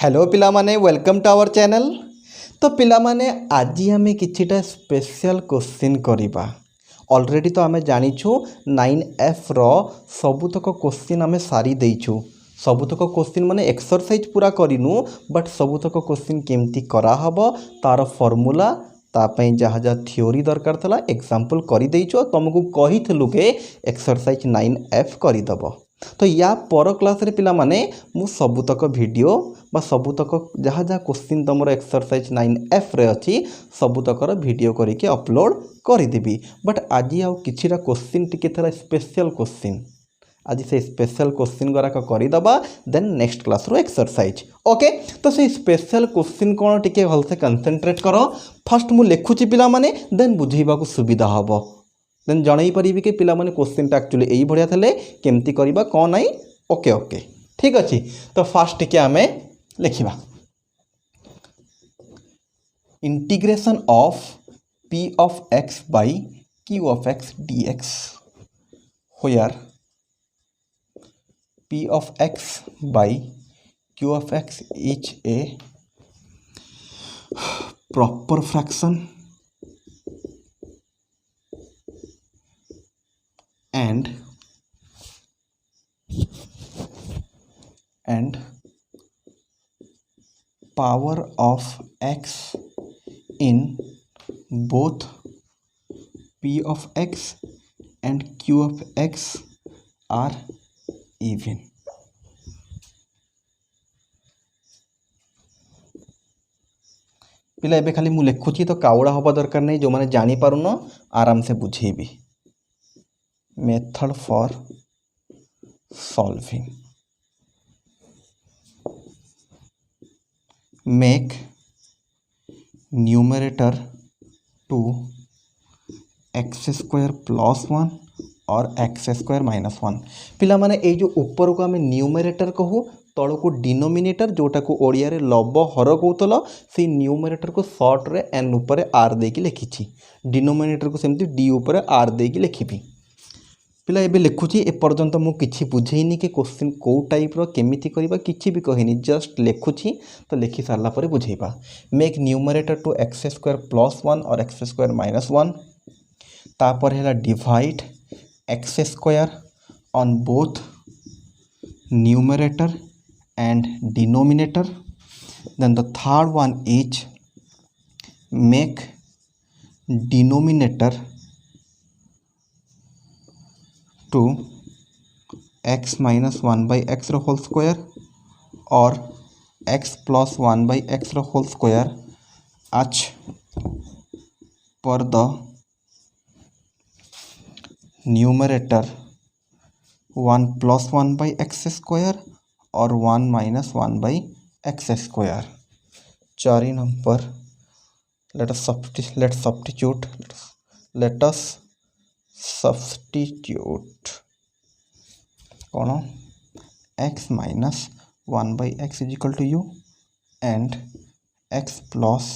Hello पिला माने welcome to our channel. तो पिला माने आज आम किछिटा स्पेशल क्वेश्चन करिबा। ऑलरेडी तो आम जानिछु 9F रो सबुतक क्वेश्चन आम सारी देइछु। सबुतक क्वेश्चन माने एक्सरसाइज पूरा करिनु बट सबुतक क्वेश्चन केमती करा हबो तार फॉर्मूला तापई जहाँ जहाँ थ्योरी दरकार थला एग्जांपल करि देइछु। तुमको कहिथलु के एक्सरसाइज 9F करिदबो। तो या पर क्लास रे पिला माने मु सबुतक वीडियो बा सबुतक जहाँ जहाँ क्वेश्चन तुम एक्सरसाइज 9F रे अच्छी सबुतकर वीडियो करके अपलोड करदेवी। बट आज आउ किछिटा क्वेश्चन टिके थला स्पेशल क्वेश्चन आज से स्पेशल क्वेश्चन गुराक करदबा देन नेक्स्ट क्लास रो एक्सरसाइज। ओके तो से स्पेशल क्वेश्चन कौन टिके भलसे कंसंट्रेट करो। फर्स्ट मु लिखुची पिला माने देन बुझेबा को सुविधा हबो देन जणई परिबी के पिला माने क्वेश्चन टा एक्चुअली एई भड़िया थले केमती करबा कोन नाही। ओके ओके ठीक अछि। तो फास्ट टिके आमे लिखिबा integration of p of x by q of x dx where p of x by q of x is a proper fraction and power of x in both p of x and q of x are even। पिला एबे खाली मु लिखुची तो काउड़ा हवा दरकार नहीं। जो माने जानी पारुन आराम से बुझेबी। Method for solving make numerator to x square plus 1 और एक्स स्क्वायर माइनस 1। पिला माने ए जो ऊपर को आम न्यूमरेटर कहू तल को डिनोमिनेटर जोटा को ओडिया रे लब हर कहूल से न्यूमरेटर को सर्ट रे एन ऊपर आर देकी लिखी डिनोमिनेटर को सेमती डी ऊपर आर देकी लिखिबी। पिला एबे लिखुची एपर्यंत मु किछि बुझेइनी कि क्वेश्चन को टाइप रो केमिति करिबा किछि भी कहिनी जस्ट लिखुची। तो लिखि सारला परे बुझेबा make numerator to x square plus 1 और एक्स स्क्वायर माइनस 1 तापर हैला divide x square on both numerator and denominator. Then the third one is make denominator to x minus 1 by x whole square और x plus 1 by x whole square as per the numerator 1 plus 1 by x square और 1 minus 1 by x square. 4 number let us substitute कौन x minus 1 by x is equal to u and x plus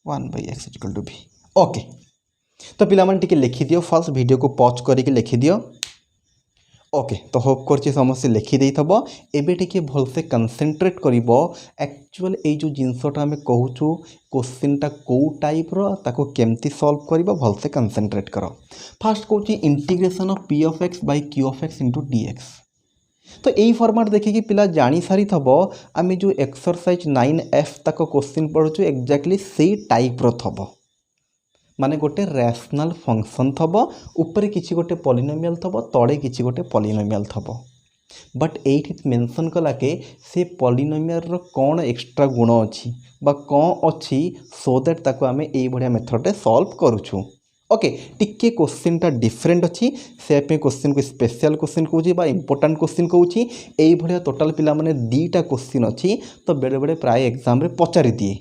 1 by x is equal to v। Okay तो पिला माने टिके लिखि दियो first video को pause करके लिखि दियो। ओके तो होप करछि समस्त लिखि देई थबो। एबे टिके भलसे कंसंट्रेट करिवो एक्चुअल ए जो जिनसटा आमे कहूछु क्वेश्चन टा को टाइप रो ताको केमती सॉल्व करिवो भलसे कंसंट्रेट करो। फर्स्ट कहूछि integration of p of x by q of x into dx। तो यही फॉर्मेट देखिए कि पिला जानी सारी थबो आमे जो एक्सरसाइज 9F तक क्वेश्चन पढुछु एक्जेक्टली सेही टाइप रो थबो माने गोटे रैशनल फंक्शन थबो ऊपर किसी गोटे पॉलिनोमियल थबो तळे किसी गोटे पॉलिनोमियल थबो। बट एठी मेंशन कला के से पॉलिनोमियल रो कोन एक्स्ट्रा गुण अछि बा कोन अछि सो दैट ताको आमे एई बढ़िया मेथड रे सॉल्व करूछु। ओके टिके क्वेश्चन टा डिफरेंट अछि से पे क्वेश्चन को स्पेशल क्वेश्चन कहूची बा इंपोर्टेंट क्वेश्चन कहूची। एई बढ़िया टोटल पिला माने दीटा क्वेश्चन अछि तो बेले बेले प्राय एग्जाम रे पचारि दिए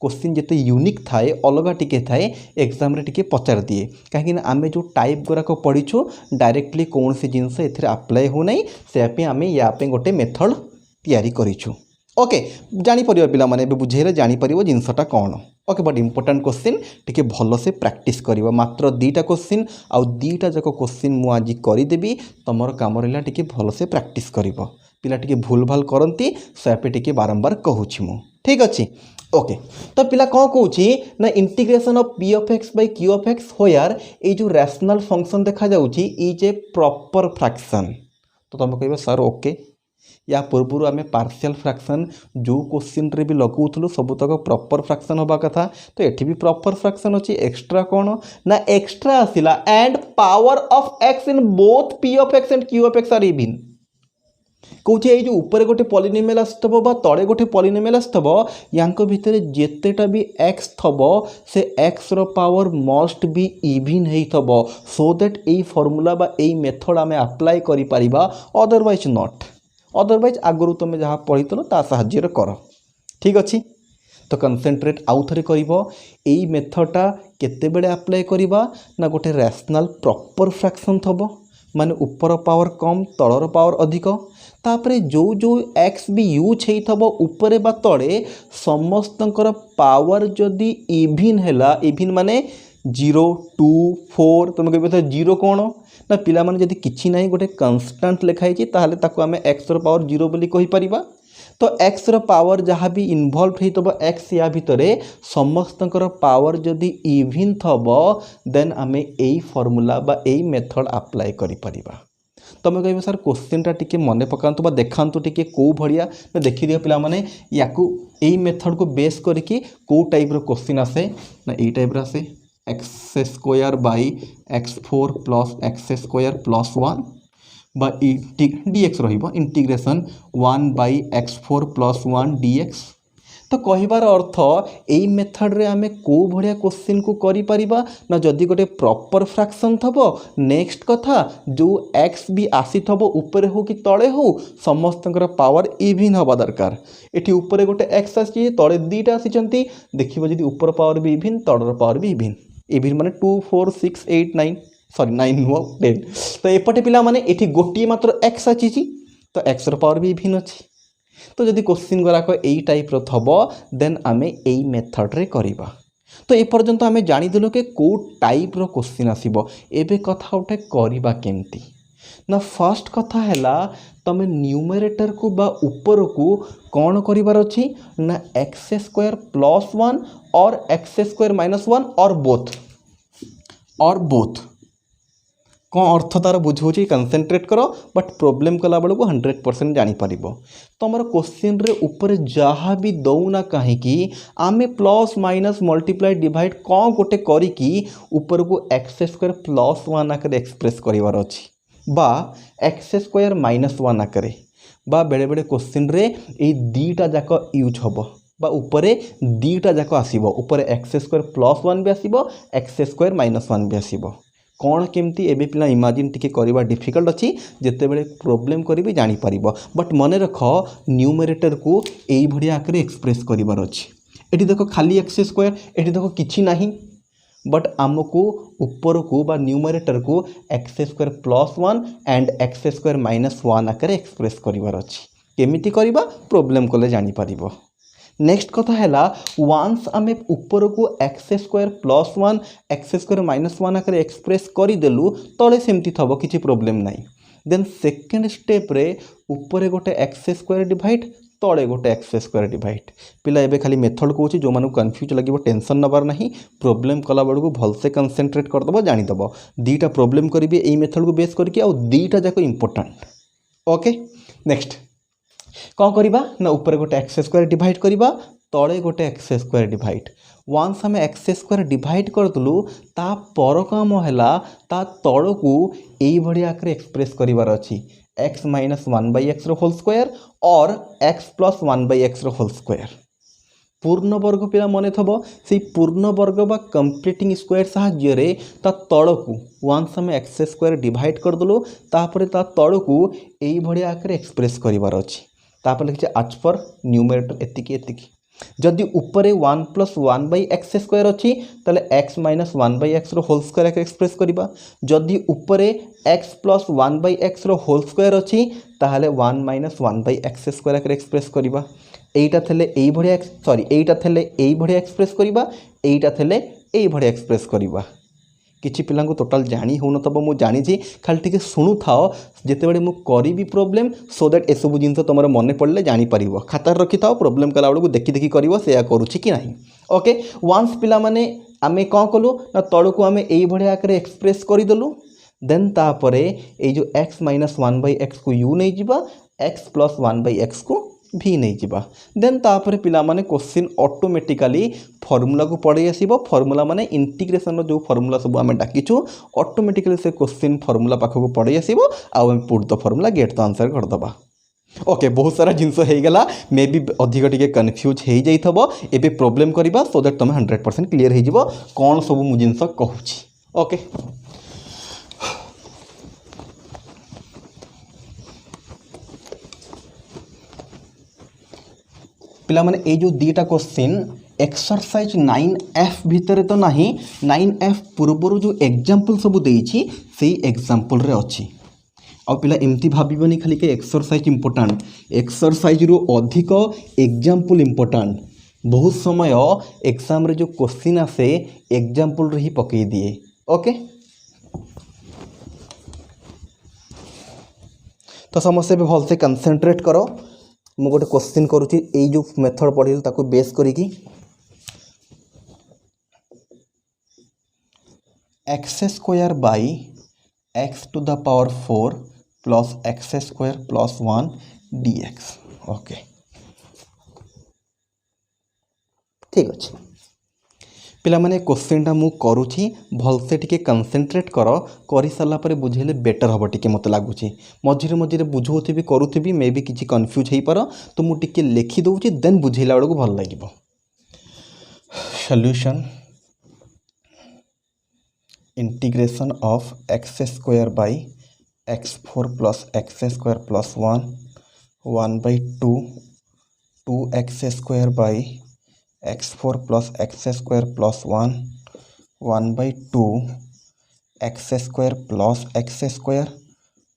क्वेश्चन जिते यूनिक थाए अलग टिके थाए एग्जाम रे टिके पचार दिए कहीं आमे जो टाइप गुराक पढ़ीछु डायरेक्टली कौन सी जिनस एथिरे अप्लाई हो नहीं से आमे या पे गोटे मेथड तैयारी करिछु। ओके जानी परिबा पिला माने बुझेले जानी परिबो जिनसटा कौन। ओके बट इंपोर्टेंट क्वेश्चन टिके भल से प्रैक्टिस करिवो मात्र दीटा क्वेश्चन आउ दीटा जाक क्वेश्चन मु आज करदेवी तुमर काम रहा टिके भल से प्रैक्टिस करिवो पिला टिके भूल भाल करती से टिके बारंबार कहूँ मु ठीक अच्छे ओके। तो पिला कौन कौच ना integration of p of x by q of x होयर ये जो रैशनल फंक्शन देखा जाउची इज ए प्रॉपर फ्रैक्शन। तो तुम कह सर ओके या पूर्व आम पार्शियल फ्रैक्शन जो क्वेश्चन रे भी लगाऊँ सबुतक प्रॉपर फ्रैक्शन होगा कथा तो ये भी प्रॉपर फ्रैक्शन अच्छी एक्सट्रा कौन ना एक्सट्रा आसला and power of x in both p of x and q of x are even कौच ये जो ऊपर गोटे पॉलिनोमियल आसुव तले गोटे पॉलिनोमियल आसुव यांको भितर जितेटा भी एक्स थब से एक्स रो पावर मस्ट बी इवन होइथब सो दैट ए फॉर्मूला बा ए मेथड आमे अप्लाई करि परिबा अदरवाइज नॉट अदरवाइज आगुरी तुम जहाँ पढ़ी ता साहाय्य कर ठीक अच्छे। तो कनसेंट्रेट आउ थे कर मेथडटा केतेबेले अप्लाई करवा ना गोटे रैशनल प्रॉपर फ्रैक्शन थब माने ऊपर पावर कम तलर पावर अधिक तापरे जो जो एक्स भी यूज होइथबो ऊपर बा तले समस्तंकर पावर जदि इवन हैला इवन माने 0 2 4 तुम कह जीरो कौन ना पिला माने जदि किछि नाही गोटे कन्स्टांट लिखाई ताहले ताको आमे एक्स रो पावर 0 बोली कहि परिबा। तो एक्स रो पावर जहाँ भी इनवल्व होइतबो एक्स या भितरे समस्तंकर पावर जदि इवन थब देन आमे एई फॉर्मूला बा एई मेथड अप्लाई करि परिबा। तुम कह सर क्वेश्चन टा टिके मन पकातु बा देखांतु टिके को भड़िया ना देखि दियो पिला माने याकू एई मेथड को बेस करके को टाइप रो क्वेश्चन आसे ना एई टाइप रो आसे x square by x4 plus x square plus 1 बा dx रहिबो integration 1 by x4 plus 1 dx। तो कहिबार अर्थ एई मेथड रे आमे को भड़िया क्वेश्चन को करि परिबा ना जदि गोटे प्रॉपर फ्रैक्शन थबो नेक्स्ट कथा जो x भी आसी थबो ऊपर हो कि तळे हो समस्तंकर पावर इवन हवा दरकार। एठी ऊपर गोटे x आसी तळे दीटा आसीचंती देखिबो जदि ऊपर पावर भी इवन तळर पावर भी इवन इवन माने 2 4 6 8 9 सॉरी 9 नो 10 तो एपटे पिला माने एठी गोटी मात्र x आछी तो x रो पावर भी इवन अछि। तो जदि क्वेश्चन गुराक यही टाइप थब देन आमे एई मेथड रे करिबा। तो ए पर्यंत आमे जानि देलु के को टाइप रो क्वेश्चन आसीबो एबे कथा उठे करिबा केमती ना फर्स्ट कथा हैला तमे न्यूमरेटर को बा ऊपर को कौन करिवार अछि ना एक्स स्क्वायर प्लस 1 और एक्स स्क्वायर माइनस 1 और बोथ कौन अर्थ तार बुझे कनसेंट्रेट करो बट प्रोब्लेम कला बेलू 100% जापर तुम क्वेश्चन रे ऊपर जहाँ भी दौना कहीं आमे प्लस माइनस मल्टीप्लाई डिवाइड कौन गोटे करी ऊपर को एक्स स्क्वायर प्लस 1 आकर एक्सप्रेस करार अच्छी बा एक्स स्क्वायर माइनस 1 आकर बा बेले बेले क्वेश्चन रे ये दीटा जाक यूज हम बा ऊपर दीटा जाक आसो ऊपर एक्स स्क्वायर प्लस 1 भी आसो एक्स स्क्वायर माइनस 1 भी आसो कौन केमती एबे पिला इमाजिन टिके करवा डिफिकल्ट अच्छी जिते बड़े प्रोब्लेम करी जानी पारिबो बट मन रख न्यूमरेटर को यही भड़िया आकर एक्सप्रेस करिवार अछि। एठी देखो खाली एक्स स्क्वायर एठी देखो किछि नाही बट आमको ऊपर को बा न्यूमरेटर को x square plus 1 and x square minus 1 आकर एक्सप्रेस करिवार अछि। केमिति करिबा प्रोब्लेम कले जानी पारिबो। नेक्स्ट कथा हैला वंस आमे ऊपर को x square plus 1 x square minus 1 आकर एक्सप्रेस करदेलु तले सेमती थबो किछि प्रोब्लेम नाही। देन सेकेंड स्टेप रे ऊपर गोटे एक्स स्क्वायर डिवाइड तले गोटे एक्स स्क्वायर डिवाइड पिला एबे खाली मेथड कहूँ जो मानू कन्फ्यूज लगे टेंशन नबार नहीं प्रोब्लेम कला बेलू भलसे कनसेंट्रेट करदेव जानीदेव दीटा प्रोब्लेम करेंगे यही मेथड को बेस करके आउ दीटा जाक इंपोर्टेंट ओके। नेक्स्ट कौन करवा ना ऊपर गोटे एक्स स्क्वायर डिवाइड करवा तले गोटे एक्स स्क्वायर डिवाइड वंस आम एक्स स्क्वायर डिवाइड करदेलु ता पर काम है ता तल को यही आकर एक्सप्रेस करार अच्छी x minus 1 by x whole square और x plus 1 by x whole square पूर्ण वर्ग पिला मन थब से पूर्ण वर्ग बा कंप्लीटिंग स्क्वायर साहाय्य ता तल को वंस आम एक्स स्क्वायर डिवाइड करदेलु तापर ता तल को यही आकर एक्सप्रेस करार अच्छी तापर लिखिए आज पर न्यूमरेटर एतिकी एतिकी जदि ऊपर 1 प्लस 1 बाई एक्स स्क्वायर अच्छी ताले x minus 1 by x whole square express करवा जदि ऊपर x plus 1 by x whole square अच्छी ताहले 1 minus 1 by x square express करवा एटा थेले एई भड़िया सॉरी एटा थेले एई भड़िया एक्सप्रेस करवा एटा थेले एई भड़िया एक्सप्रेस करवा किछि पिलांको टोटाल जानी हो नतब मु जानी खाली टिके शुणु थाओ जितेबाला मु करी प्रॉब्लम सो दैट एसबू जिन तुम मन पड़े जापर खाता रखी था प्रॉब्लम कला बेलू देखी देखी कर से करुच्ची कि ना ओके वन्स पिला माने आमे कौन कलु ना तलू आम ये आकार एक्सप्रेस करदेलु देन तापर ये जो x माइनस 1/x को u नहीं जावा x प्लस 1/x को v नहीं जावा देन तापर पिला माने क्वेश्चन ऑटोमेटिकली फॉर्मूला को पड़े आसीबो फॉर्मूला माने इंटीग्रेशन जो फॉर्मूला सब आम डाकिचु ऑटोमेटिकली से क्वेश्चन फॉर्मूला पाखक पड़े आसीबो आउ हम put the formula get the answer करदबा ओके बहुत सारा जिनस हो गला मे बी अधिक टिके कन्फ्यूज हो जाइथबो एबे प्रॉब्लम करबा सो दैट तुम 100% क्लियर हो जिवो कोन सब मु जिनस कहूची ओके पिला माने ए जो दीटा क्वेश्चन एक्सरसाइज 9F भितर तो नहीं 9F पूर्वर जो एग्जांपल सब देइछि सेही एग्जांपल रे अछि आ पिला एमती भाबिबनी खाली के एक्सरसाइज इंपोर्टेंट एक्सरसाइज रो अधिक एग्जांपल इंपोर्टेंट बहुत समय एग्जाम रे जो क्वेश्चन आसे एग्जांपल रे ही पकई दिए ओके तो समस्या भी भल से कंसंट्रेट करो मु गोटे क्वेश्चन करूची ए जो मेथड पढ़िल ताको बेस करिकी x square by x to the power 4 plus x square plus 1 dx okay ठीक अच्छे पिला माने क्वेश्चन टा मु करूची भलसे टिके कंसंट्रेट कर सारा पर बुझेले बेटर हम टिके मत लगुच मझे मझे बुझौथी करूथी मे भी किसी कन्फ्यूज हो पार तो मु टिके लिखि दूची देन बुझेला बेलू भल लगे solution integration of x square by x4 plus x square plus 1/2 2x square by x4 plus x square plus 1/2 x square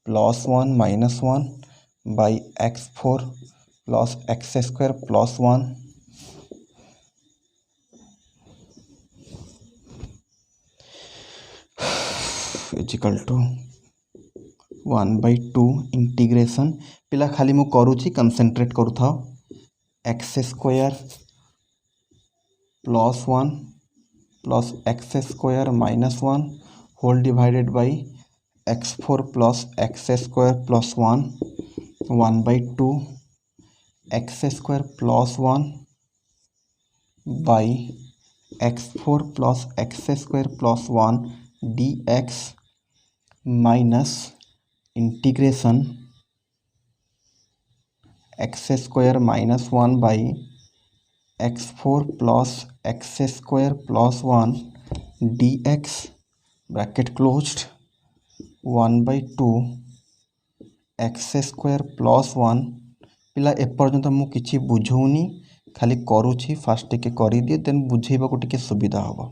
plus 1 minus 1 by x4 plus x square plus 1 equal to 1/2 integration पिला खाली मु करूची concentrate करूथा x square plus 1 plus x square minus 1 whole divided by x4 plus x square plus 1/2 x square plus 1 by x4 plus x square plus 1 dx minus integration x square minus 1 by x4 plus x square plus 1 dx bracket closed 1/2 x square plus 1 पिला एपर्यंत मु किछि बुझौनी खाली करूछि fast टिके करि दिए then बुझेबा को टिके सुविधा होबो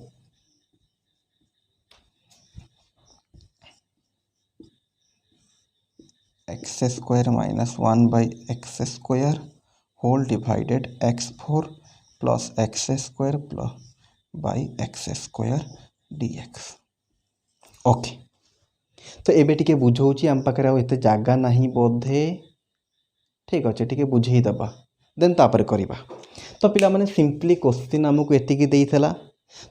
x square minus 1 by x square whole divided x4 plus x square plus by x square dx okay तो एबे टिके बुझौची आम पाखरे आ एते जागा नहीं बोधे ठीक अच्छे टिके बुझेई दबा देन तापर करिबा तो पिला माने सिंपली क्वेश्चन हमको एतिकी देइथला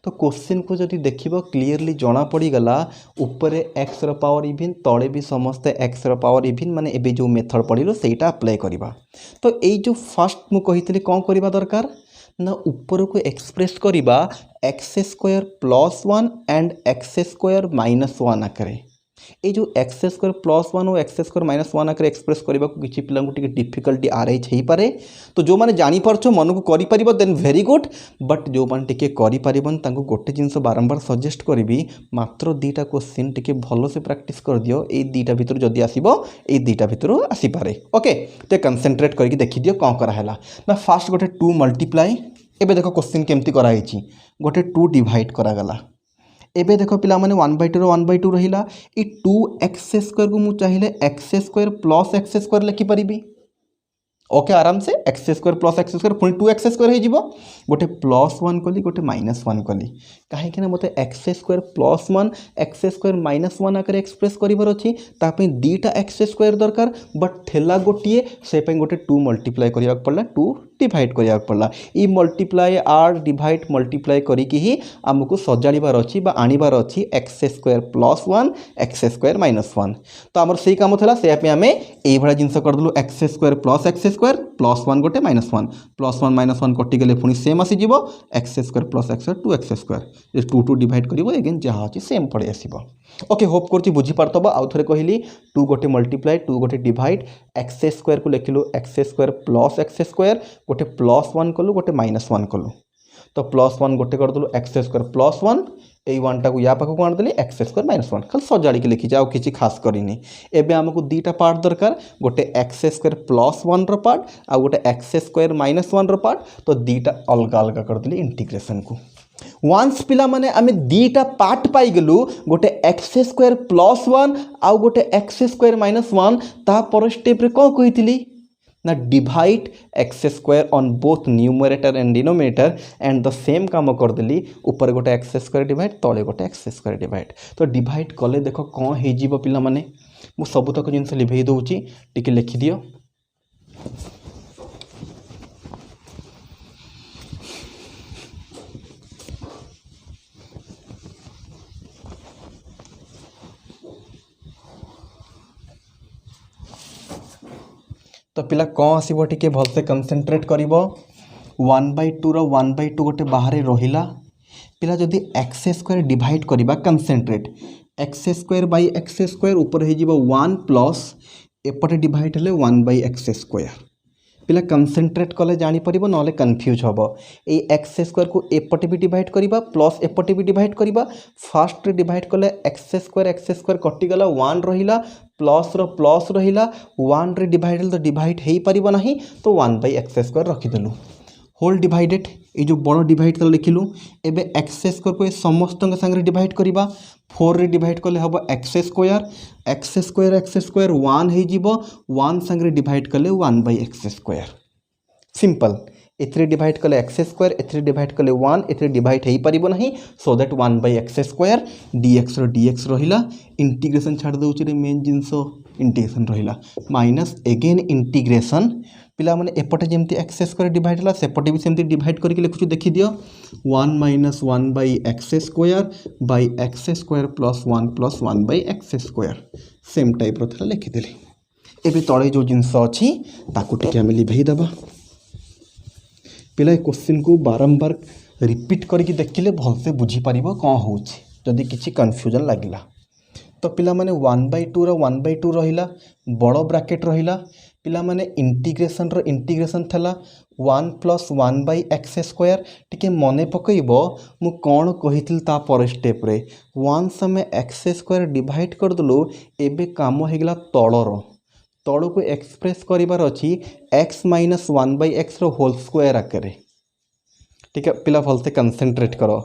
तो क्वेश्चन को जदि देखिबो क्लियरली जना पड़ी गला ऊपर x रो पावर इवन तळे भी समस्त x रो पावर इवन माने एबे जो मेथड पढ़िलो सेटा अप्लाई करिबा तो एई जो फर्स्ट मु कहितली कोन करिबा दरकार ना ऊपर को एक्सप्रेस करिबा x square plus 1 and x square minus 1 आकरे ये जो x स्क्वायर प्लस 1 और x स्क्वायर माइनस 1 आकर एक्सप्रेस करने को किसी पिला टिके डिफिकल्टी आरएच हो पारे तो जो मैंने जानी पारछ मन को करि परिबो देन वेरी गुड बट जो मैंने टिके करि परिबन तांको गोटे जिंस बारंबार सजेस्ट करी मात्र दुईटा क्वेश्चन टिके भल से प्रैक्टिस कर दियो ए दुईटा भितर जदि आसीबो ए दुईटा भितर आसी पारे ओके तो कंसंट्रेट करके देखि दियो कोन करा हैला ना फास्ट गोटे 2 मल्टीप्लाई एबे देखो क्वेश्चन केमती करा हिची गोटे 2 डिवाइड करा गला एबे देखो पिला माने 1/2 रहिला ई 2x स्क्वायर को मु चाहिले x square plus x square लिखि परिबी ओके आराम से x square plus x square पुणी 2x स्क्वायर हो गोटे +1 कली गोटे -1 कली कहीं मत एक्स स्क्वायर +1 एक्स स्क्वायर -1 आकर एक्सप्रेस करार अच्छी दीटा एक्स स्क्वायर दरकार बट ठेला गोटे से गोटे 2 मल्टीप्लाई करा पड़ा 2 डिवाइड करा पड़ा ये मल्टीप्लाई आड डिवाइड मल्टीप्लाई करी आमको सजाड़बार अच्छी आनबार अच्छी एक्स स्क्वायर +1 एक्स स्क्वायर -1 तो आमर से कम था से आम ये जिनस करदेलु x square plus x square +1 गोटे -1 +1 -1 कटिगले पुणी सेम आसीज x square plus x 2x square 2 divide कर एगेन जहाँ अच्छी सेम पड़े आसो ओके होप कर बुझीपारब आउ थे कहली 2 गोटे मल्टीप्लाई 2 गोटे डिवाइड एक्स स्क्वायर को लिखिलु x square plus x square गोटे +1 कलु गोटे -1 कलु तो +1 गोटे करदेलु एक्स स्क्वायर +1 ये 1 टाक या पाखक आनीदेली एक्स स्क्वायर -1 खाली सजाड़ी लिखी आउ किसी खास करनी एवं आमको दुईटा पार्ट दरकार गोटे एक्स स्क्वायर +1 पार्ट आउ गोटे एक्स स्क्वायर -1 पार्ट तो दुईटा अलग अलग करदेली इंटीग्रेशन को वन्स पिला माने आमे दुईटा पार्ट पाइगलु गोटे एक्स स्क्वायर +1 आउ गोटे एक्स स्क्वायर -1 ता पर स्टेप रे कौन कही ना divide x square on both numerator and denominator and the same काम करदेली ऊपर गोटे एक्स स्क्वायर डिवाइड तले गोटे एक्स स्क्वायर डिवाइड तो डिवाइड कले देख कौन हो पिला माने मु सबुतक जिनस लिभे दूची टिके लिखिदियो तो पिला कौन आसो टे भलसे कनसेंट्रेट कर 1/2 1/2 गोटे बाहर रहा पिला जदि एक्स स्क्वायर डिवाइड करवा concentrate x square by x square ऊपर हो 1 प्लस एपटे डिवाइड हेले 1/x स्क्वायर पिला कनसेंट्रेट कले जापर ना कन्फ्यूज हम ये एक्स स्क्वायर को एपटे भी डिवाइड करवा प्लस एपटे भी डिवाइड करवा फास्ट डिवाइड कले एक्स स्क्वायर कटिगला 1 रहा प्लस प्लस रहा 1 रे डिवाइड तो डिवाइड हो पार ना तो 1/x स्क्वायर रखीदेलु होल डिवाइडेड ये जो बड़ डिवाइड तो लिखिलु एबे एक्स स्क्वायर को समस्त संगे डिवाइड करवा 4 रे डिवाइड कले हम एक्स स्क्वायर 1 हो 1 संगे डिवाइड कले 1/x स्क्वायर सिंपल एथरे डिवाइड कले एक्स स्क्वायर एथरे डिवाइड कले 1 एथरे डिवाइड हो पार ना so that 1/x square dx dx रहा इंटीग्रेशन छाड़ दूसरे रे मेन जिनस इंटीग्रेशन रहा माइनस एगेन इंटीग्रेशन पिला माने एपटे जमती एक्स स्क्वायर डिवाइड है सेपटे भी सेमती डिवाइड करके लिखुछु देखि दियो 1 - 1/x square by x square plus 1 square same type रो लिखिदेली एबे तले जो जिनस अच्छी ताकू टिके आमे लिभेई दबा पिला क्वेश्चन को बारंबार रिपीट करके देखिले भलसे बुझी पारिबो कौन होउछि जदि किछि कन्फ्यूजन लागिला तो पिला माने 1/2 1/2 रहिला बड़ ब्रैकेट रहिला पिला माने इंटीग्रेशन थला 1 + 1/x स्क्वायर टिके मने पकइबो मु कोन कहितिल ता पर स्टेप रे 1 समय एक्स स्क्वायर डिवाइड कर दलु एबे काम हेगला तड़ को एक्सप्रेस करिवार अछि x - 1/x रो होल स्क्वायर आकरे ठीक है पिला भलसे कंसंट्रेट करो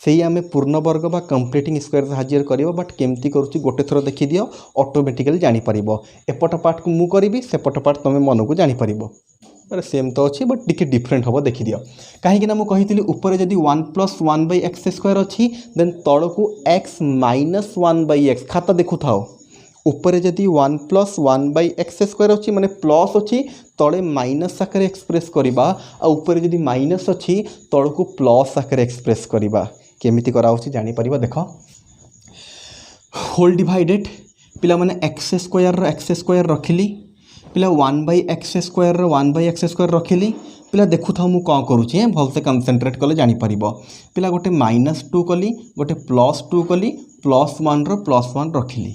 से आम पूर्ण वर्ग बा कंप्लीटिंग स्क्वायर साहाଯ୍य कर बट केमती करुच्ची गोटे थर देखी दियो ऑटोमेटिकली जापर एपट पार्ट को मु करी सेपट पार्ट तुम मन को जापर अरे सेम तो अच्छी बट टिके डिफरेंट हम देखी दियो कहीं मुझे ऊपर जब 1 + 1/x स्क्वायर अच्छी देन तल को x - 1/x खाता देखु था ऊपर जदि 1 + 1/x स्क्वायर अच्छी माने प्लस अच्छी तले माइनस आकर एक्सप्रेस करवा ऊपर जदि माइनस अच्छी तल को प्लस आकर एक्सप्रेस करवा केमिति कराउछि जानि परिबा देख होल डिवाइडेड पिला माने एक्स स्क्वायर रखिली पिला 1/x स्क्वायर 1/x स्क्वायर रखिली पिला देखु था मु कौन करुँचे भलसे कनसेंट्रेट कले जानि परिबो पिला गोटे -2 कली गोटे +2 कली +1 रो +1 रखिली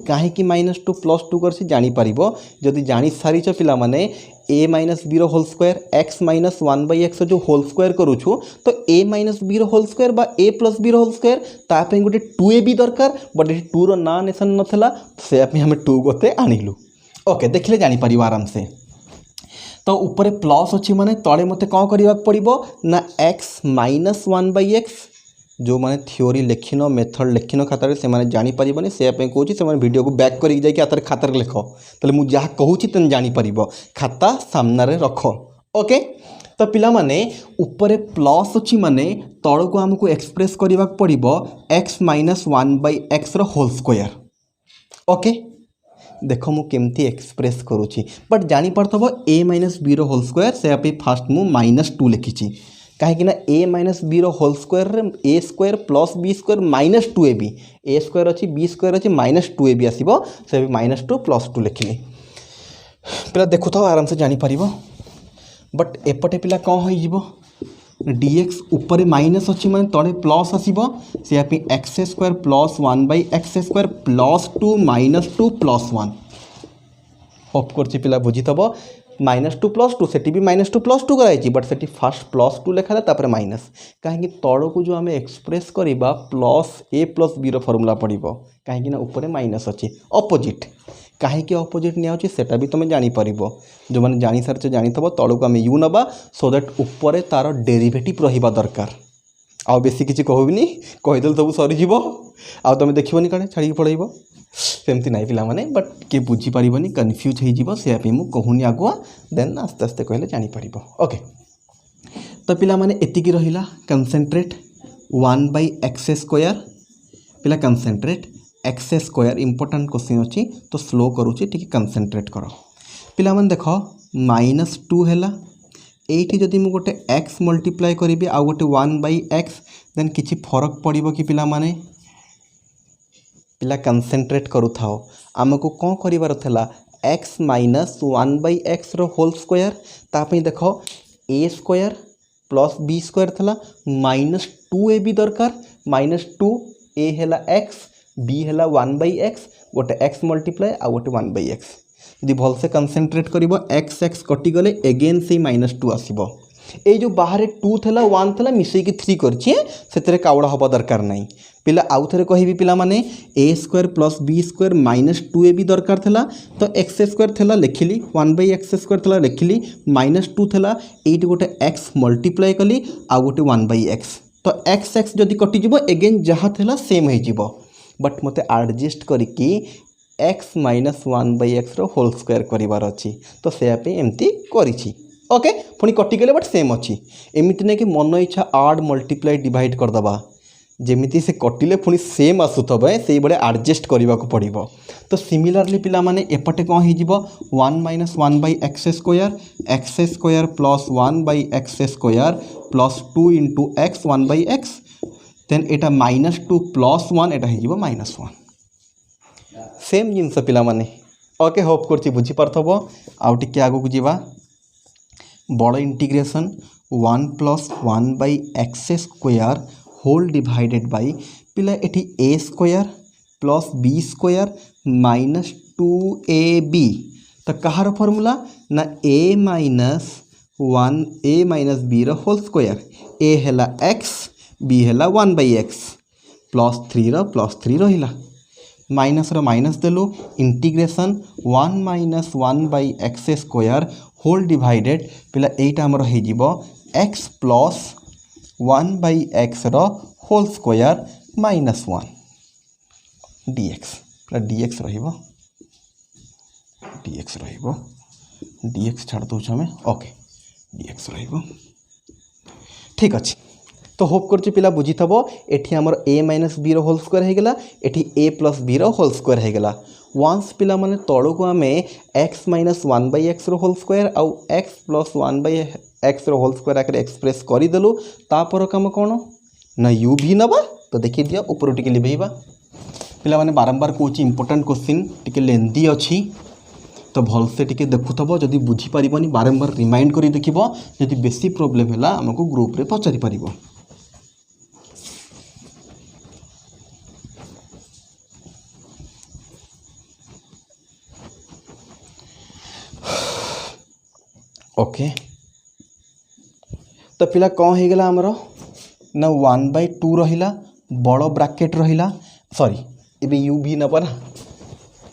कहीं -2 +2 कर जापर जदि जानी सारी पिला माने a - b whole square x - 1/x जो होल स्क्वायर करूछु तो a - b होल स्क्वायर बा a + b होल स्क्वायर तापे गोटे 2ab दरकार बट 2 रो ना नेसन नथला से हमें 2 गोते आनिलु ओके देखले जापर आराम से तो ऊपर प्लस अच्छी माने तले मते कौन करने पड़ो ना x - 1/x जो मैंने थ्योरी लिखिन मेथड लिखिन खातार से मैंने जानीपर से कहूँ से वीडियो को बैक कर जाकर खातार लिख तो मुझे जहाँ कहूँ तेन जापर खाता सामने रख ओके। तो पिला माने ऊपर प्लस अच्छी माने तल को आमको एक्सप्रेस करने पड़ो x minus 1/x whole square okay. देख मु केमती एक्सप्रेस करुँची बट जानीपरथब a minus b whole square से फास्ट मु -2 लिखी कहीं a minus b whole square a square plus b square -2ab a square अच्छी b स्क्वायर अच्छी -2ab आसो से -2 + 2 लिखिली पिला देखु था आराम से जानीपर बट एपटे पिला कौन हो dx ऊपर माइनस अच्छी मैंने तले प्लस आसो से x square plus 1/x square plus 2 -2 + 1 hope कर पिला बुझीथब -2 + 2 से भी -2 + 2 कराई बट से फास्ट +2 लिखा तापर माइनस कहीं तल को जो आम एक्सप्रेस करवा +a + b फर्मूला पड़ो कहीं ऊपर माइनस अच्छी अपोजिट कहीं अपोजिट निटा भी तुम जापर जो मैंने जानी सारी जानीथब तल को आम यू नवा सो दैट ऊपर तार डेरिवेटिव रहा दरकार आउ बेसी किसी कहबी कहीदेल सब सरीज आ तुम देखनी कड़े छाड़ी पड़ब सेमती नाई पिला माने बट किए बुझीपर कन्फ्यूज हो कहूनी आगुआ देन आस्ते आस्ते कहले जानीपर ओके। तो पिला माने एतिकी रहिला कंसेंट्रेट 1/x स्क्वायर पिला concentrate x square important question अच्छी तो स्लो करुच्ची टी कंसेंट्रेट कर पिला माने देख -2 है ये जदि मुझे गोटे x मल्टीप्लाई करी आउ गोटे 1/x देन किसी फरक पड़ो कि पिला माने पिला कंसेंट्रेट करूँ आमको कौन करार था x minus 1/x whole square ताप देख a square plus b square था -2ab दरकार -2 a है x b है 1/x गोटे x मल्टीप्लाई आ गोटे 1/x यदि भल से कंसेंट्रेट कर x कटिगले एगेन से -2 आसो ये जो बाहर 2 था 1 था मिसेक 3 कर कावड़ा हवा दरकार नहीं पिला आउ थे कहि पिला माने a square plus b square -2ab दरकार था तो x स्क्वायर था लिखिली 1/x स्क्वायर था लिखिली -2 था ये गोटे x मल्टीप्लाई कली आ गोटे 1/x तो x जदि कटिज एगेन जहाँ था सेम हो बट मते एडजस्ट करके x minus 1/x whole square करार अच्छी तो से एमती करी ओके पुणी कटिगले बट सेम अच्छी एमती नहीं कि मन इच्छा आड मल्टीप्लाई डिवाइड करदे जमी से कटिले पुणी सेम आसुथब से भाया एडजस्ट करने को पड़ो। तो सिमिलरली पिला माने एपटे कौन हो 1 minus 1/x square plus 1/x square plus 2 into x 1/x then एटा -2 + 1 एटा हो -1 सेम जिनस पिला माने ओके होप कर बुझीपारथब आउ टिके आगु जावा बड़ integration 1 + 1/x square whole divided by पिला एटी a square plus b square -2ab तो कहार फॉर्मूला ना a minus b whole square a है x b है 1/x +3 रहा माइनस माइनस देलु integration 1 minus 1/x square whole divided पिला एटा हमर हो x plus 1/x whole square -1 dx dx dx छाड़ दो ओके dx ठीक अच्छे। तो होप कर पिला बुझीथब एठी हमर a minus b whole square होगला एठी a plus b whole square होगला वंस पिला माने तल को आम x minus 1/x whole square आउ x plus 1/x whole square आकर एक्सप्रेस करदेलु तापर कम कौन ना u भी नवा तो देखी दिया ऊपर टिके लिभेबा पिला माने बारंबार कहूँ इंपोर्टाट क्वेश्चन टिके लेंदी अच्छी तो भलसे टिके देखुथब जदि बुझीपारनी बारंबार रिमाइंड कर देखिब जदि बेसी प्रोब्लेम है आमको ग्रुप रे पचारि पारिबो। ओके तो पिला कौन हो गला आमर ना 1/2 रहिला बड़ ब्राकेट रहिला सॉरी इबे यू भी नब ना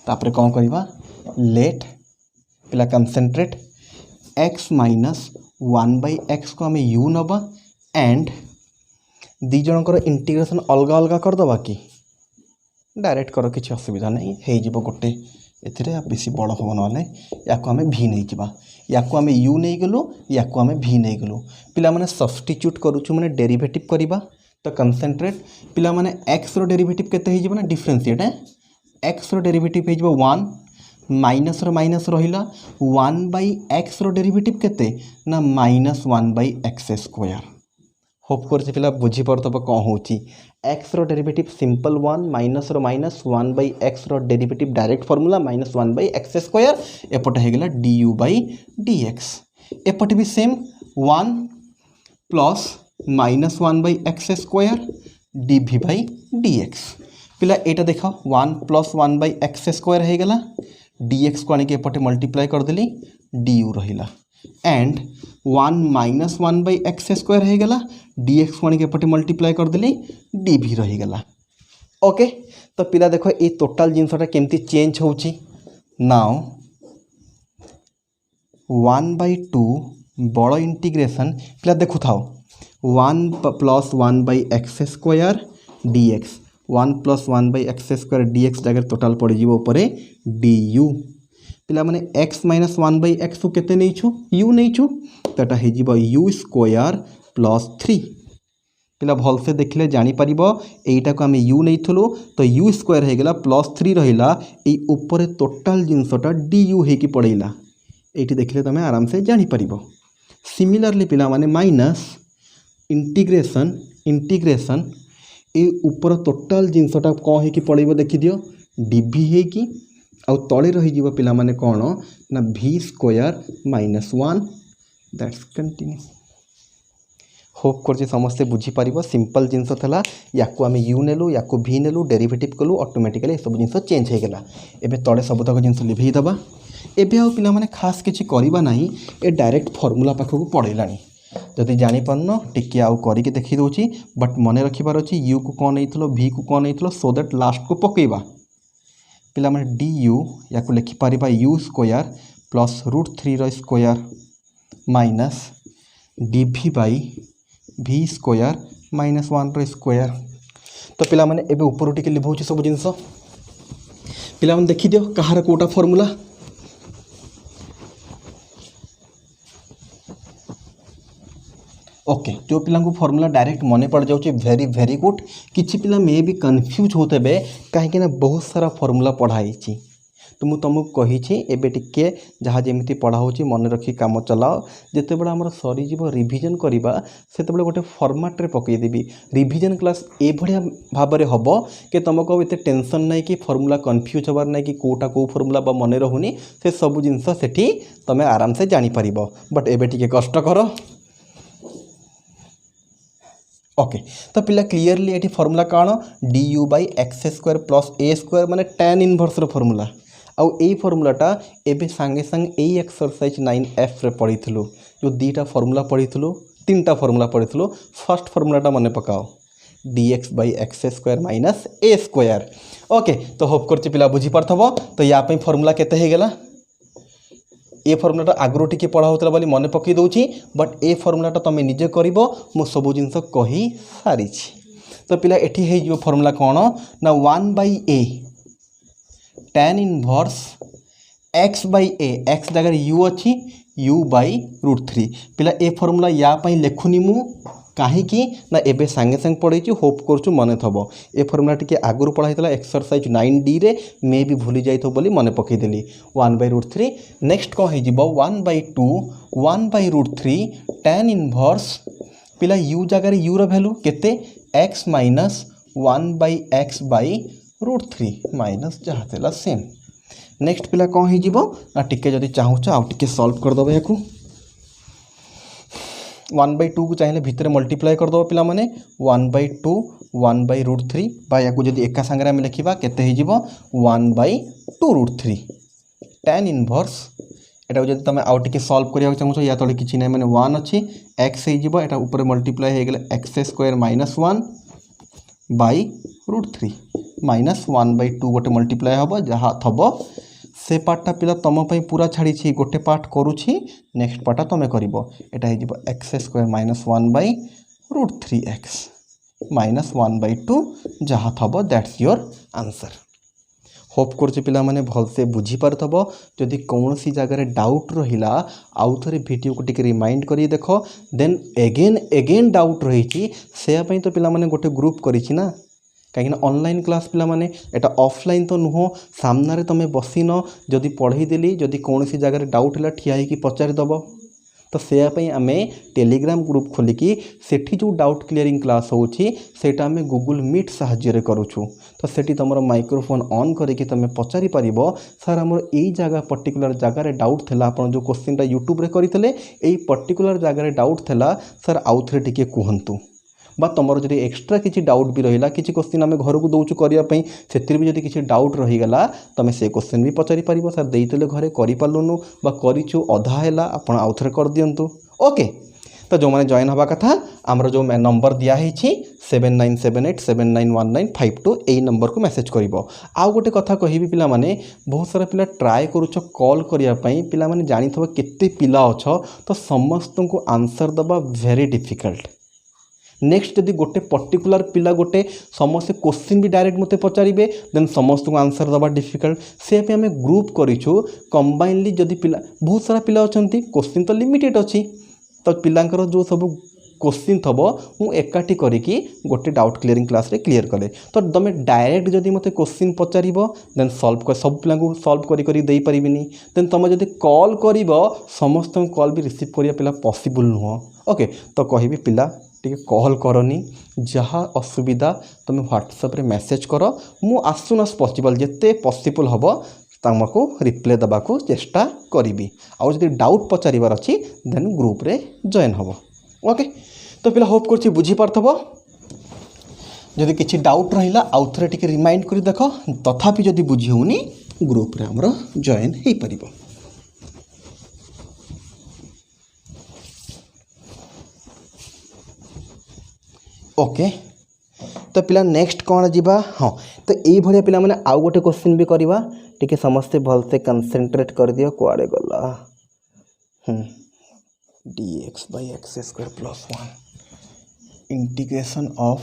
तापर कौन करवा लेट पिला कंसेंट्रेट x माइनस 1/x को आम यू नब एंड दी जनकर इंटीग्रेशन अलग अलग करदे कि डायरेक्ट कर किसी असुविधा नहीं हो गोटे ए बेसी बड़ हम ना या आम भि नहीं जावा या आम यू नहीं गलु या आम भि नहीं गलु पिला माने सब्स्टिट्यूट करूँ मैंने डेरिवेटिव करवा तो कंसंट्रेट पिला माने एक्स रो डेरिवेटिव केते हो ना डिफरेंशिएट एक्स रो डेरिवेटिव हो 1 माइनस रो माइनस रहिला 1 बाई एक्स रो डेरिवेटिव केते ना माइनस 1 बाई एक्स स्क्वायर होप कर पिला बुझीपरतब कौन हो एक्स रो डेरिवेटिव सिंपल 1 माइनस रो माइनस 1 बाई एक्स रो derivative direct formula minus 1 by x square एपटे होगला d u by d x एपटे भी same 1 plus minus 1 by x square d v by d x पिला एटा देख 1 प्लस 1 बाई एक्स स्क्वायर होगला डी एक्स को आनिक एपटे मल्टीप्लाई करदेली डी यू रहा and 1 minus 1 by x square होगला डी एक्स को आनिक एपटे मल्टीप्लाई करदेली डी भी रहीगला ओके तो पिला देख ये टोटाल जिनसटा केमती चेंज होची नाउ 1/2 बड़ इंटीग्रेशन पिला देखु थाओ 1 plus 1 by x square D x 1 plus 1 by x square D x जगह टोटाल पड़े डी यू पिला माने एक्स माइनस 1 बाई एक्स को केते नहीं छु यू नहीं छु तो हो यू स्क्वायर प्लस 3 पिला भल से देखले जानी परिबो एटा को आमे यू नहीं थलो तो यू स्क्वायर हो गला प्लस 3 रहिला ए ऊपर टोटाल जिनसटा डी यू हे की पड़ेला एटी देखले तमे आराम से जानी परिबो सिमिलरली पिला माने माइनस इंटीग्रेशन ए ऊपर टोटाल जिनसटा कौन है कि पड़ेबो देखि दियो डीवी है कि आउ तले रही जीव पिला माने कौन ना भी square minus 1 that's continue hope कर समस्ते बुझीपार सिंपल जिनस था या आम यू नेलु या भी नेलु डेरिवेटिव कलु ऑटोमेटिकली सब जिन चेंज हो गला एबे तले सबतक जिन लिभेदेबा एबे आउ पिला माने खास किछि करबा नाही ए डायरेक्ट फॉर्मूला पाखक पड़ेलानी जदि जापारन टिके आउ करके देखी दूची बट मन रखिबार अच्छी यू को कौन नहीं भी को कौन नहीं सो दैट लास्ट को पकेबा पिला माने डी यू या लिखिपर u square plus √3 square minus d v by v square minus 1 square तो पिला माने एबे ऊपर टिके लिभाउछि सब जिनस पिला माने देखि दियो कहार कोटा फॉर्मूला ओके जो पिला फॉर्मूला डायरेक्ट मन पड़ जाऊँ वेरी गुड किसी पिला मे भी कन्फ्यूज होते कहीं बहुत सारा फॉर्मूला पढ़ाई तो मुझे तुमको कही एबे टिके जहाँ जमी पढ़ाऊँ मन रखी काम चलाओ जिते बड़ा आमर सरीज रिविजन करवा से गोटे फॉर्मेट पकईदेवी रिविजन क्लास ए भाया भाव में हम कि तुमको एत टेंशन ना कि फॉर्मूला कन्फ्यूज हबार ना कि कोटा को फॉर्मूला मन रहुनी से सब जिनस से तुम आराम से जापर बट एबे टिके कष्ट कर ओके तो पिला क्लीयरली ये फॉर्मूला कौन D u by x square plus A square माने tan इनवर्स फॉर्मूला आउ ए फॉर्मूलाटा एबे सांगे सांगे ए एक्सरसाइज 9F रे पढ़ीथलु जो दीटा फॉर्मूला पढ़ीथलु तीनटा फॉर्मूला पढ़ीथलु फर्स्ट फॉर्मूलाटा मन पकाओ dx by x square minus A square okay तो होप करछि पिला बुझी पारथबो तो या पे फॉर्मूला केते हे गेला ए फॉर्मूलाटा आगु टिके पढ़ा होता बोली मन पकई दूची बट ए फॉर्मूलाटा तुम निजे कर सब जिन कही सारी तो पिला एठी हो फॉर्मूला कौन ना 1 by A tan inverse x by A x जगह u अच्छी u बाई √3 पिला ए फॉर्मूला या लिखुनी मु कहीं ना एबे सांगे सांगे पढ़े होप करूँ मन थब ए फॉर्मूला टी आगुरी पढ़ाई एक्सरसाइज 9D रे मे भी भूली जाइए बोली मन पकईदेली 1/√3 नेक्स्ट कौन हो 1/2 1/√3 tan इनवर्स पिला u जगह u वैल्यू केते x minus 1/x by √3 minus जहाँ थेला सेम नेक्स्ट पिला कौन हो टिके जदि चाहूच आउ टिके सॉल्व करदब या 1/2 को चाहिए भितर मल्टीप्लाई करदे पिला माने 1/2 1/√3 बा या जदि एका संगे आम लिखा केते हो 1/2√3 tan इनवर्स एटा जब तुम आउ टिके सॉल्व करिया चाहूछ या तले किछि नै माने 1 अच्छी x हो एटा ऊपर मल्टीप्लाई हो गला x square minus 1 by √3 minus 1/2 गोटे मल्टीप्लाई हम जहाँ थब से पार्टा पिला तुम पूरा छाड़ी गोटे पार्ट करुँची नेक्स्ट पार्टा तुम कर x square minus 1/√3x minus 1/2 जहाँ थब दैट्स योर आंसर। होप कर पिला माने भलसे बुझी पारथबो। जदि कौन सी जगह डाउट रहिला आउ थरे वीडियो को टिके रिमाइंड करी देखो, देन एगेन डाउट रही से तो पिला माने गोटे ग्रुप करिछि ना, कहीं ऑनलाइन क्लास पिला माने एटा ऑफलाइन तो नुह, सामने तुम बसिन जदि पढ़ईदेली जदि कौन सी जगह डाउट है ठिया होगी पचारिदेव। तो से आम टेलीग्राम ग्रुप खोलिकी सेठी जो डाउट क्लियरिंग क्लास होची सेटा आम गूगल मीट साहाय्य करुछु। तो सेठी तुम माइक्रोफोन ऑन करके तुम पचारि पारिबो, सर आमर यही जगह पर्टिकुलर जगार डाउट थिला, आपन जो क्वेश्चनटा यूट्यूब रे करथिले एई पर्टिकुलर जगार डाउट थिला सर आउ थरे टिके कहंतु, बा तुमर जदि एक्सट्रा किसी डाउट भी रहिला, किसी क्वेश्चन आम घर को दौचु करने से भी जदि किसी डाउट रहीगला तुम से क्वेश्चन भी पचारि पारिबो, सर देइतले घरे करि पारलुनु बा करिछु अधा हैला आपण आउ थरे कर दियंतु। ओके, तो जो मैंने जॉइन हवा कथा आमर जो नंबर दिखाई 7978791952 यही नंबर को मेसेज करिवो। आउ गोटे कथा कहिबी पिला माने बहुत सारा पिला ट्राए करूछ कॉल करिया पई, पिला माने जानिथबो केते पिला अछ तो समस्त को आंसर दबा वेरी डिफिकल्ट। नेक्स्ट जदि गोटे पर्टिकुलर पिला गोटे समस्त क्वेश्चन भी डायरेक्ट मते पचारिबे देन समस्त को आंसर दबा डिफिकल्ट। से पे हमें ग्रुप करिछु कंबाइनली, जदि पिला बहुत सारा पिला अछंती क्वेश्चन तो लिमिटेड अछि, तो पिलांकर जो सब क्वेश्चन थबो मु एकाठी करिकी गोटे डाउट क्लियरिंग क्लास रे क्लियर कले। तो तुम डायरेक्ट जदि मते क्वेश्चन पचारिबो देन सॉल्व कर सब पिला को सॉल्व करी दे परिबिनी, देन तुम जदि कॉल करिवो समस्त कॉल भी रिसीव करिया पिला पॉसिबल नुह। ओके, तो कहिबी पिला टिके कॉल करनी, जहाँ असुविधा तुम व्हाट्सएप रे मैसेज कर, मु आस सुन एज पॉसिबल जिते पॉसिबल हम तुमको रिप्लाई देवा को चेष्टा करी। आउ जदि डाउट पचारिबार अच्छी देन ग्रुप रे जॉइन हम। ओके, तो पिला होप कर बुझी पारथबो। जदि किसी डाउट रहिला आउ थरे टिके रिमाइंड करी देखो, तथापि जदि बुझी होनी ग्रुप रे हमरो जॉइन हे परिबो। ओके, तो पिला नेक्स्ट कौन जीवा। हाँ, तो यही भाया पिला माने आउ गोटे क्वेश्चन भी करवा, टिके समस्ते भलसे कंसंट्रेट कर दियो। कुआड़े गला dx/x² + 1 integration of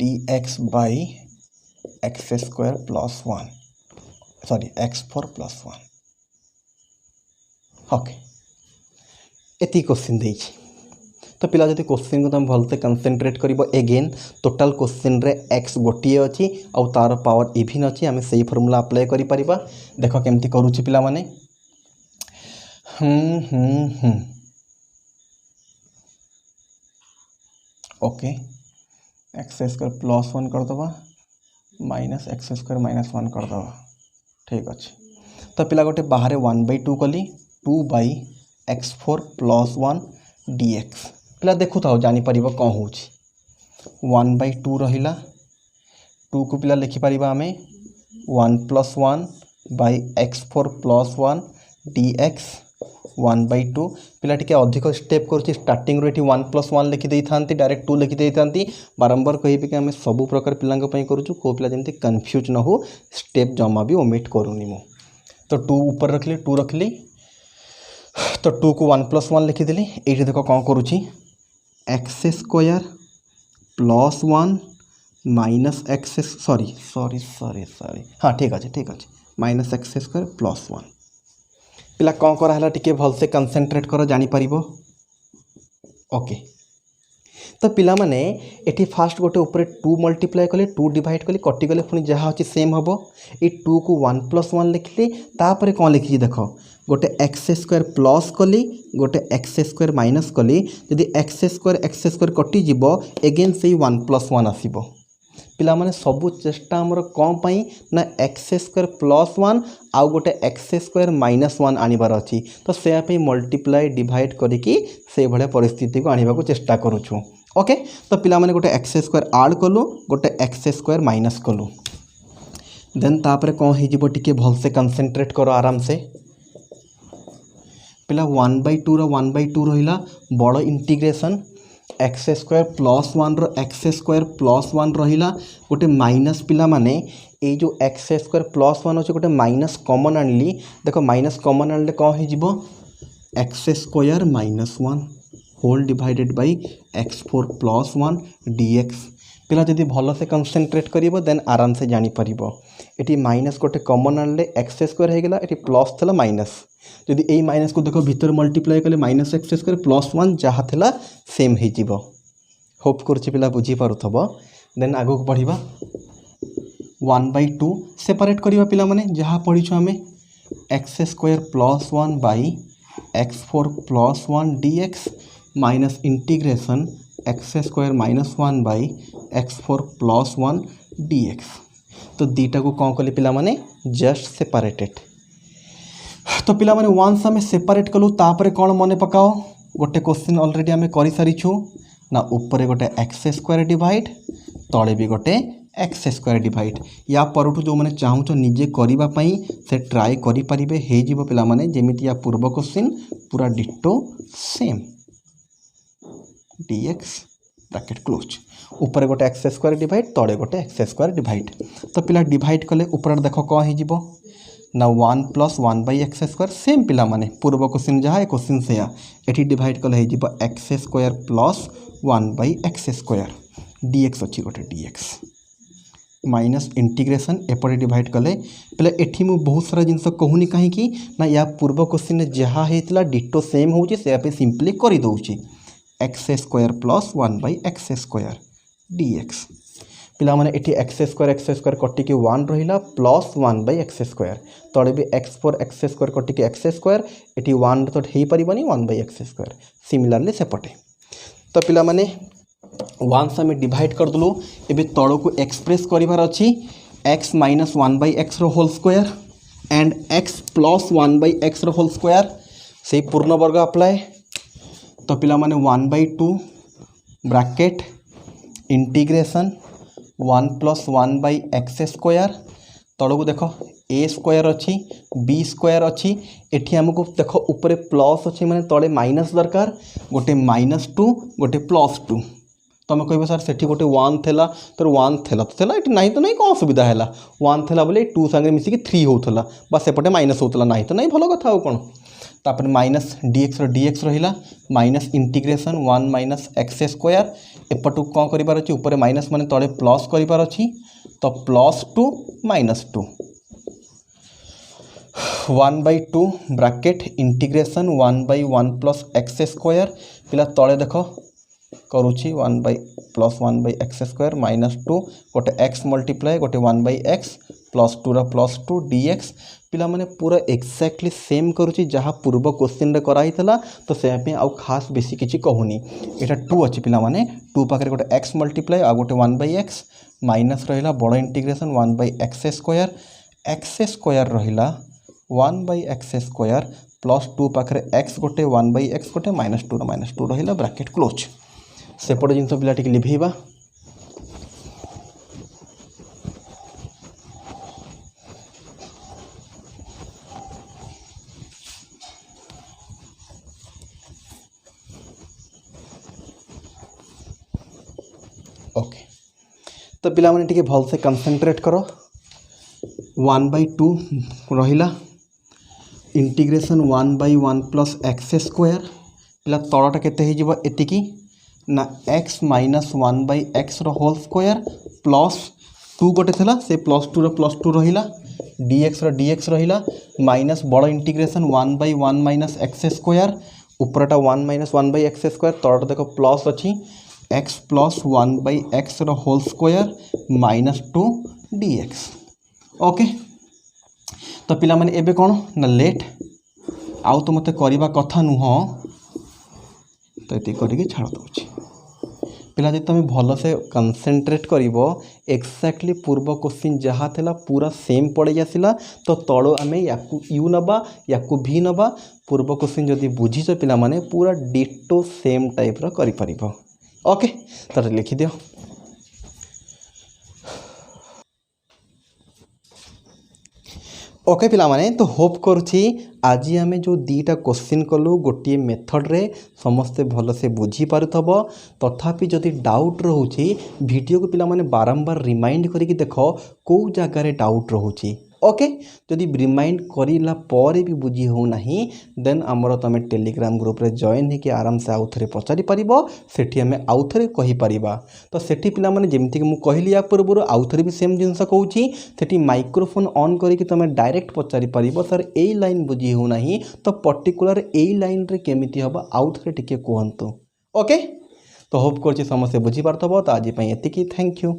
dx/x² + 1 sorry x4 + 1। Okay, एति क्वेश्चन देइछि। तो पिला जदि क्वेश्चन को तुम भलसे कंसंट्रेट करिवो, एगेन टोटल क्वेश्चन रे x गोटे अच्छी आउ तार पावर इभिन अच्छी, आम से फॉर्मूला अप्लाई करि परिबा। देखो केमती करूछि पिला माने। ओके, x² + 1 कर दबा माइनस x² - 1 कर दबा, ठीक अच्छे। तो पिला गोटे बाहर 1/2 कली 2/x4 + 1 dx। पिला देखु था जानीपर कौन हो 1/2 रहा 2 को पिला लिखिपर आम 1 + 1/x4 + 1 dx 1/2। पिला टिके अधिक स्टेप करुँच स्टार्टिंग रो 1 + 1 लिखिदे था, डायरेक्ट 2 लिखिदे था। बारंबार कहि कि आम सबू प्रकार पिला करूँ, को पिला जमी कन्फ्यूज न हो, स्टेप जमा भी ओमिट करूनी मु। तो 2 ऊपर रखली 2 रखली, तो 2 को 1 + 1 लिखिदेली। ये देख कौन करुँची x² + 1 माइनस x सॉरी हाँ ठीक अच्छे माइनस x² + 1। पिला कौन कराला टिके भलसे कंसंट्रेट कर जानीपर। ओके, तो पिला माने एटी फास्ट गोटे ऊपर 2 मल्टीप्लाई कले 2 डिवाइड कले कटिगले पुणी जहाँ अच्छी सेम हम। ये 2 को 1 + 1 लिखली, तापर कौन लिखी देख गोटे x² प्लस कली गोटे x² माइनस कली। जदि x² कटिज एगेन से 1 + 1 आसब। पिला माने सबू चेष्टा आमर कौन पाई ना x² + 1 आउ गोटे x² - 1 आनिबार अच्छी। तो से मल्टीप्लाई डिवाइड करिकी से भाया परिस्थिति को आने को चेष्टा करुछु। ओके, तो पिला माने गोटे x² आड कलु गोटे x² माइनस कलु, देन तापर कौन हो टिके भलसे कंसंट्रेट कर आराम से। पिला 1/2 रो 1/2 रहा बड़ इंटीग्रेशन x² + 1 रो x² + 1 रहा गोटे माइनस। पिला माने ये जो x² + 1 अच्छे गोटे माइनस कमन आनली। देख माइनस कमन आनले कौन हो x² - 1 whole divided by x4 plus 1 dx पिला जदि भल से कंसंट्रेट करिवो देन आराम से जानी परिबो एटी माइनस गोटे कॉमन आनले x स्क्वायर हे गेला एटी प्लस थला माइनस जदि एई माइनस को देखो भीतर मल्टीप्लाई कले माइनस x स्क्वायर प्लस 1 जहा थला सेम हे जिवो होप करछि पिला बुझी पारुथबो देन आगो पढिबा 1/2 सेपरेट करिबा पिला माने जहा पढिछु हमें x square plus 1 by x4 plus 1 dx minus integration x square minus 1 by x4 plus 1 dx तो दीटा को कौन कले पिला माने जस्ट सेपरेटेड तो पिला माने वंस हमें सेपरेट कलु तापरे कौन मने पकाओ गोटे क्वेश्चन ऑलरेडी हमें करि सारिछु ना ऊपर गोटे x स्क्वायर डिवाइड तले भी गोटे x स्क्वायर डिवाइड या परठू जो मैंने चाहूँ निजे करिबा पई से ट्राई करि परिबे हे जिवो पिला माने जेमिति या पूर्व क्वेश्चन पूरा ditto same dx bracket close ऊपर गोटे x स्क्वायर डिवाइड तले गोटे x स्क्वायर डिवाइड तो पिला डिवाइड कले ऊपर देखो कौन हो ना 1 plus 1 by x square same पिला माने पूर्व क्वेश्चन जहाँ क्वेश्चन से एटी डिवाइड कले हो x square plus 1 by x square dx अच्छी गोटे dx माइनस इंटीग्रेशन एपटे डिवाइड कले पहले एठी मु बहुत सारा जिनस कहूनी कहीं ना या पूर्व क्वेश्चन जहाँ होता डिटो सेम होची से पे सिंपली कर दौची x square plus 1 by x square dx पिला माने एठी एक्स स्क्वायर कटिकी 1 रहिला प्लस 1 बाय एक्स स्क्वायर तले भी x4 एक्स स्क्वायर कटिकी एक्स स्क्वायर एठी 1 तो हेई परिबनी 1 बाय एक्स स्क्वायर सिमिलरली सेपटे तो पिला माने वंस आम डिवाइड करदेलु एबे तल को एक्सप्रेस करिवार अछि x माइनस 1 बाय एक्स रो whole square and x plus 1 by x रो होल स्क्वायर से पूर्ण वर्ग अप्लाई तो पिला माने 1/2 bracket integration 1 plus 1 by x square तल को देखो ए स्क्वायर अच्छी बी स्क्वायर अच्छी एठी हमको देखो ऊपर प्लस अच्छी माने तले माइनस दरकार गोटे -2 गोटे +2 तुम कह सर से गोटे 1 थेला तो 1 थेला तो थेला ये नहीं तो नहीं कौन असुविधा है 1 थेला बोले 2 संगे मिसिकी 3 होता बस सेपटे माइनस होता नहीं तो नहीं भल कथा कौन तापर माइनस dx रहिला minus integration 1 minus x square एपटू कौन करिवार अछि ऊपर माइनस माने तले प्लस करिवार अछि तो +2 -2 1/2 bracket integration 1 by 1 plus x square पिला तले देखो करुछि 1 by plus 1 by x square -2 गोटे x मल्टीप्लाई गोटे 1 बाय एक्स प्लस 2 +2 dx पिला माने पूरा एक्जाक्टली सेम करुछि जहाँ पूर्व क्वेश्चन रे कराई थला तो से पे आउ खास बेसी किछि कहूनी एटा 2 अछि पिला माने 2 पाखरे गोटे x मल्टीप्लाई आ गोटे 1 बाय एक्स माइनस रहिला बड़ इंटीग्रेशन 1 बाय एक्स स्क्वायर रहिला 1 बाय एक्स स्क्वायर प्लस 2 पाखरे x गोटे 1 बाय एक्स गोटे -2 रहिला ब्रैकेट क्लोज सेपटे जिनस पिला टिके लिभेइबा ओके तो पिला माने टिके भल से कंसंट्रेट करो 1/2 रहिला integration 1 by 1 plus x square पिला तलटा केते हे जिवो एतिकी ना x माइनस 1 बाय एक्स रो होल स्क्वायर प्लस 2 गोटे थला से +2 रहिला dx रहिला माइनस बड़ integration 1 by 1 minus x square ऊपरटा 1 माइनस 1 बाय एक्स स्क्वायर तलटा देखो प्लस अछि x प्लस 1 बाय एक्स रो होल स्क्वायर -2 dx ओके तो पिला माने एबे कोन ना लेट आउ तो मते करिबा कथा नुह तो ये करके छाड़ दूँ पिला जी तुम भल से कंसंट्रेट करिवो एक्जाक्टली पूर्व क्वेश्चन जहाँ थेला पूरा सेम पड़े आसला तो तल आम याकू यू नबा याकू भी नबा पूर्व क्वेश्चन जदि बुझीच पिला माने पूरा डिटो सेम टाइप रो करि परिबो ओके तो लिखि दियो ओके पिला माने तो होप करुछि आज आम जो दीटा क्वेश्चन कलु गोटे मेथड रे समस्ते भल से बुझी पारुथब तथापि जदि डाउट रोचे वीडियो को पिला माने बारंबार रिमाइंड करिक देख कौ जगार डाउट रोचे ओके जदि रिमाइंड करला पर भी बुझी होना देन आमर तुम टेलीग्राम ग्रुप रे जॉइन होकर आराम से आउ थे पचारि पार सेठी आम आउ थे कहीपर तो सेठी पिला माने जेमती कि कहली या पूर्व आउ थे भी सेम जिनस कहूँ सेठी माइक्रोफोन ऑन करके तुम डायरेक्ट पचारि पार सर यही लाइन बुझी होना तो पर्टिकुलर यही लाइन रे केमिति हम आउ थे टिके कहतु ओके तो होप कर समस्या बुझीपार तो आज एति थैंक यू।